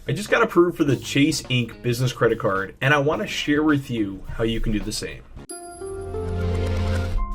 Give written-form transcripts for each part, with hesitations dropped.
I just got approved for the Chase Inc. business credit card, and I want to share with you how you can do the same.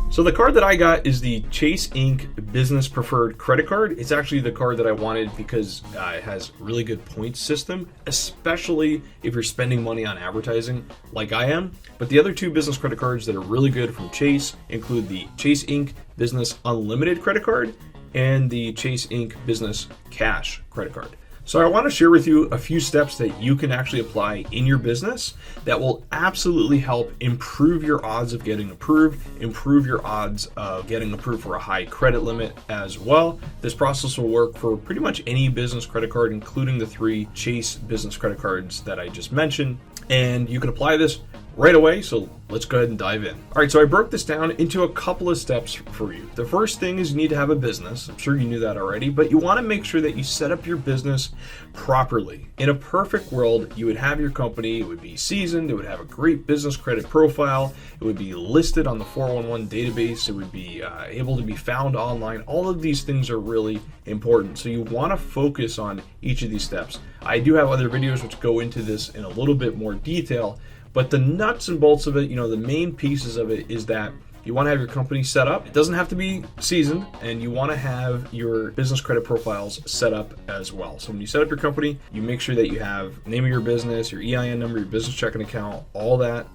So the card that I got is the Chase Inc. Business Preferred Credit Card. It's actually the card that I wanted because it has really good points system, especially if you're spending money on advertising like I am. But the other two business credit cards that are really good from Chase include the Chase Inc. Business Unlimited Credit Card and the Chase Inc. Business Cash Credit Card. So I want to share with you a few steps that you can actually apply in your business that will absolutely help improve your odds of getting approved, improve your odds of getting approved for a high credit limit as well. This process will work for pretty much any business credit card, including the 3 Chase business credit cards that I just mentioned. And you can apply this right away, so let's go ahead and dive in. All right, so I broke this down into a couple of steps for you. The first thing is you need to have a business. I'm sure you knew that already, but you want to make sure that you set up your business properly. In a perfect world, you would have your company, it would be seasoned, it would have a great business credit profile, it would be listed on the 411 database, it would be able to be found online. All of these things are really important, so you want to focus on each of these steps. I do have other videos which go into this in a little bit more detail, but the nuts and bolts of it, the main pieces of it is that you want to have your company set up. It doesn't have to be seasoned, and you want to have your business credit profiles set up as well. So when you set up your company, you make sure that you have name of your business, your EIN number, your business checking account, all that,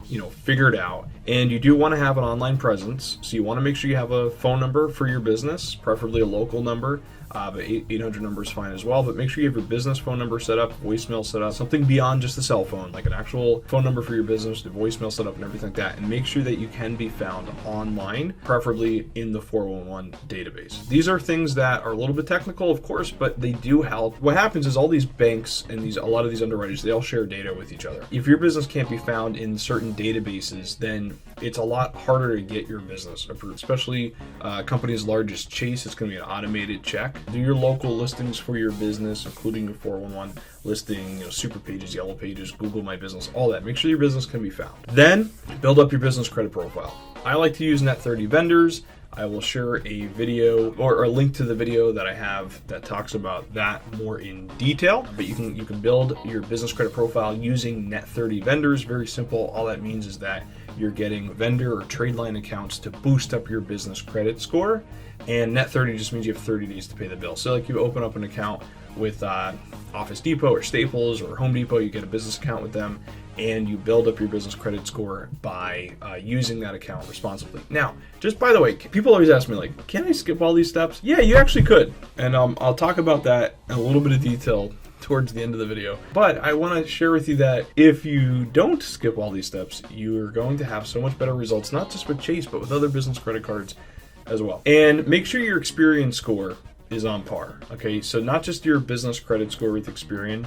figured out. And you do want to have an online presence. So you want to make sure you have a phone number for your business, preferably a local number. But 800 number is fine as well, but make sure you have your business phone number set up, voicemail set up, something beyond just a cell phone, like an actual phone number for your business, the voicemail set up and everything like that. And make sure that you can be found online, preferably in the 411 database. These are things that are a little bit technical, of course, but they do help. What happens is all these banks and a lot of these underwriters, they all share data with each other. If your business can't be found in certain databases, then it's a lot harder to get your business approved, especially companies as large as Chase. It's going to be an automated check. Do your local listings for your business, including your 411 listing, Super Pages, Yellow Pages, Google My Business, all that. Make sure your business can be found. Then build up your business credit profile. I like to use Net 30 vendors. I will share a video or a link to the video that I have that talks about that more in detail. But you can build your business credit profile using Net 30 vendors. Very simple. All that means is that you're getting vendor or trade line accounts to boost up your business credit score. And Net 30 just means you have 30 days to pay the bill. So like you open up an account with Office Depot or Staples or Home Depot, you get a business account with them, and you build up your business credit score by using that account responsibly. Now, just by the way, people always ask me, can I skip all these steps? Yeah, you actually could. And I'll talk about that in a little bit of detail towards the end of the video. But I want to share with you that if you don't skip all these steps, you're going to have so much better results, not just with Chase, but with other business credit cards as well. And make sure your Experian score is on par. Okay, so not just your business credit score with Experian,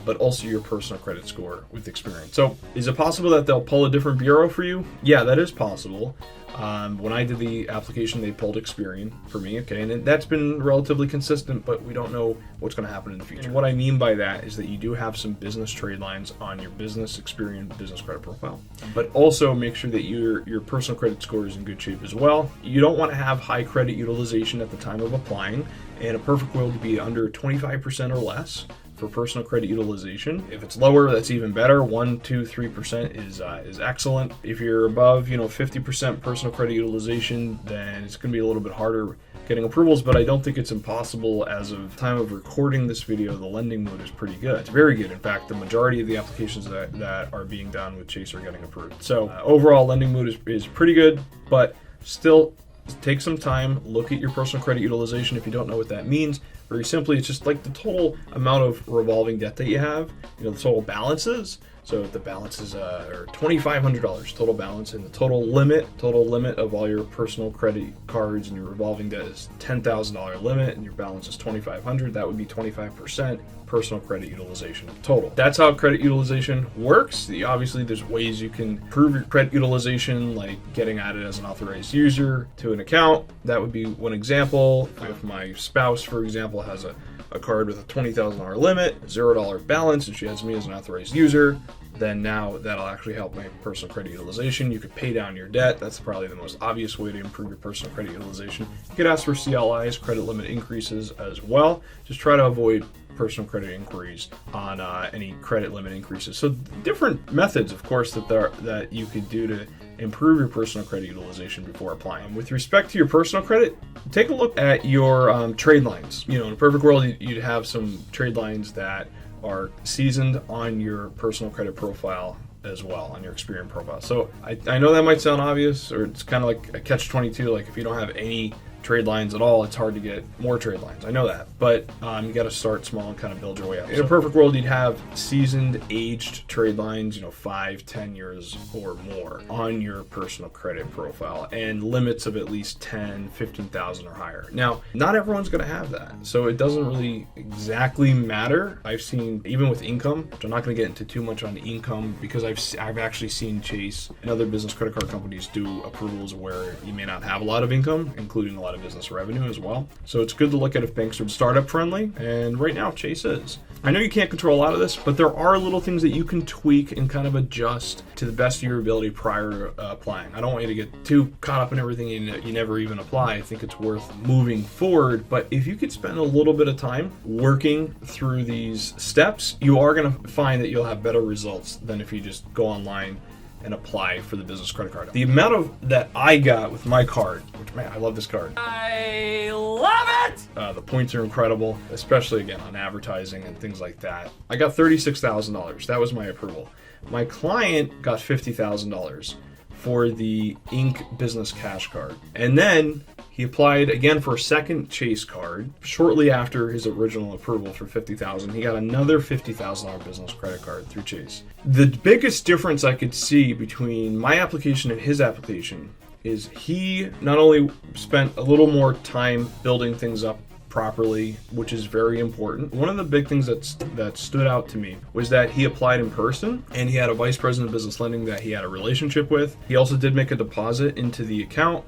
but also your personal credit score with Experian. So is it possible that they'll pull a different bureau for you? Yeah, that is possible. When I did the application, they pulled Experian for me, okay, and that's been relatively consistent, but we don't know what's going to happen in the future. And what I mean by that is that you do have some business trade lines on your business Experian business credit profile, but also make sure that your personal credit score is in good shape as well. You don't want to have high credit utilization at the time of applying, and a perfect world to be under 25% or less for personal credit utilization. If it's lower, that's even better. 1%, 2%, 3% is excellent. If you're above 50% personal credit utilization, then it's going to be a little bit harder getting approvals, but I don't think it's impossible. As of the time of recording this video, the lending mode is pretty good. It's very good. In fact, the majority of the applications that are being done with Chase are getting approved. So overall, lending mode is pretty good, but still take some time, look at your personal credit utilization if you don't know what that means. Very simply, it's just like the total amount of revolving debt that you have, the total balances. So if the balances are $2,500 total balance, and the total limit of all your personal credit cards and your revolving debt is $10,000 limit, and your balance is $2,500, that would be 25% personal credit utilization total. That's how credit utilization works. Obviously, there's ways you can improve your credit utilization, like getting added as an authorized user to an account. That would be one example. If my spouse, for example, has a a card with a $20,000 limit, $0 balance, and she has me as an authorized user, then now that'll actually help my personal credit utilization. You could pay down your debt. That's probably the most obvious way to improve your personal credit utilization. You could ask for CLIs, credit limit increases as well. Just try to avoid personal credit inquiries on any credit limit increases. So different methods, of course, that you could do to improve your personal credit utilization before applying. With respect to your personal credit, take a look at your trade lines. In a perfect world, you'd have some trade lines that are seasoned on your personal credit profile as well, on your Experian profile. So I know that might sound obvious, or it's kind of like a catch-22, like if you don't have any trade lines at all, it's hard to get more trade lines. I know that, but you got to start small and kind of build your way up. In a perfect world, you'd have seasoned, aged trade lines, 5, 10 years or more on your personal credit profile, and limits of at least 10, 15,000 or higher. Now, not everyone's going to have that, so it doesn't really exactly matter. I've seen, even with income, which I'm not going to get into too much on income, because I've actually seen Chase and other business credit card companies do approvals where you may not have a lot of income, including a lot of business revenue as well. So it's good to look at if banks are startup friendly, and right now Chase is. I know you can't control a lot of this, but there are little things that you can tweak and kind of adjust to the best of your ability prior to applying. I don't want you to get too caught up in everything you never even apply. I think it's worth moving forward, but if you could spend a little bit of time working through these steps, you are going to find that you'll have better results than if you just go online and apply for the business credit card. The amount of that I got with my card, which, man, I love this card. I love it! The points are incredible, especially again on advertising and things like that. I got $36,000. That was my approval. My client got $50,000 for the Inc. Business Cash Card. And then he applied again for a second Chase card shortly after his original approval for $50,000. He got another $50,000 business credit card through Chase. The biggest difference I could see between my application and his application is he not only spent a little more time building things up properly, which is very important. One of the big things that stood out to me was that he applied in person, and he had a vice president of business lending that he had a relationship with. He also did make a deposit into the account,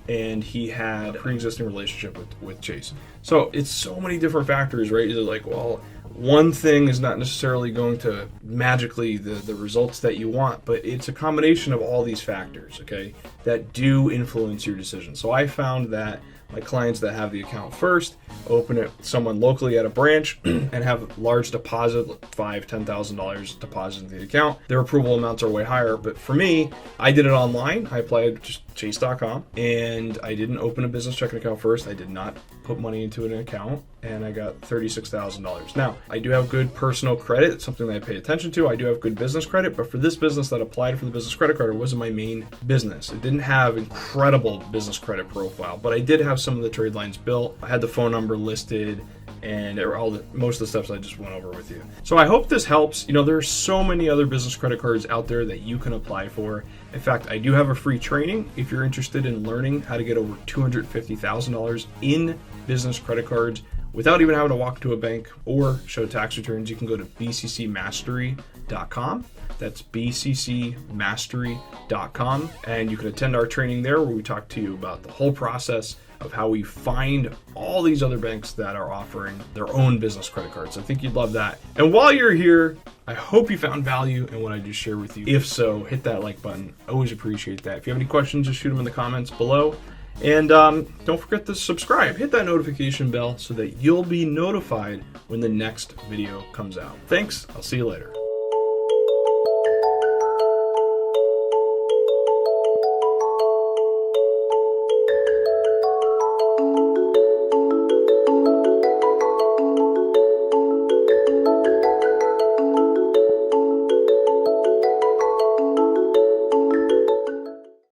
and he had a pre-existing relationship with Chase. So it's so many different factors, right? You're like, well, one thing is not necessarily going to magically the results that you want, but it's a combination of all these factors, okay, that do influence your decision. So I found that my clients that have the account first, open it someone locally at a branch and have large deposit, $5,000, $10,000 deposit into the account, their approval amounts are way higher. But for me, I did it online. I applied just chase.com, and I didn't open a business checking account first. I did not put money into an account, and I got $36,000. Now, I do have good personal credit. It's something that I pay attention to. I do have good business credit, but for this business that applied for the business credit card, it wasn't my main business. It didn't have incredible business credit profile, but I did have some of the trade lines built. I had the phone number listed, and most of the steps I just went over with you. So I hope this helps. There are so many other business credit cards out there that you can apply for. In fact, I do have a free training if you're interested in learning how to get over $250,000 in business credit cards without even having to walk to a bank or show tax returns. You can go to bccmastery.com. That's bccmastery.com, and you can attend our training there where we talk to you about the whole process of how we find all these other banks that are offering their own business credit cards. I think you'd love that. And while you're here, I hope you found value in what I just shared with you. If so, hit that like button. I always appreciate that. If you have any questions, just shoot them in the comments below. And don't forget to subscribe. Hit that notification bell so that you'll be notified when the next video comes out. Thanks. I'll see you later.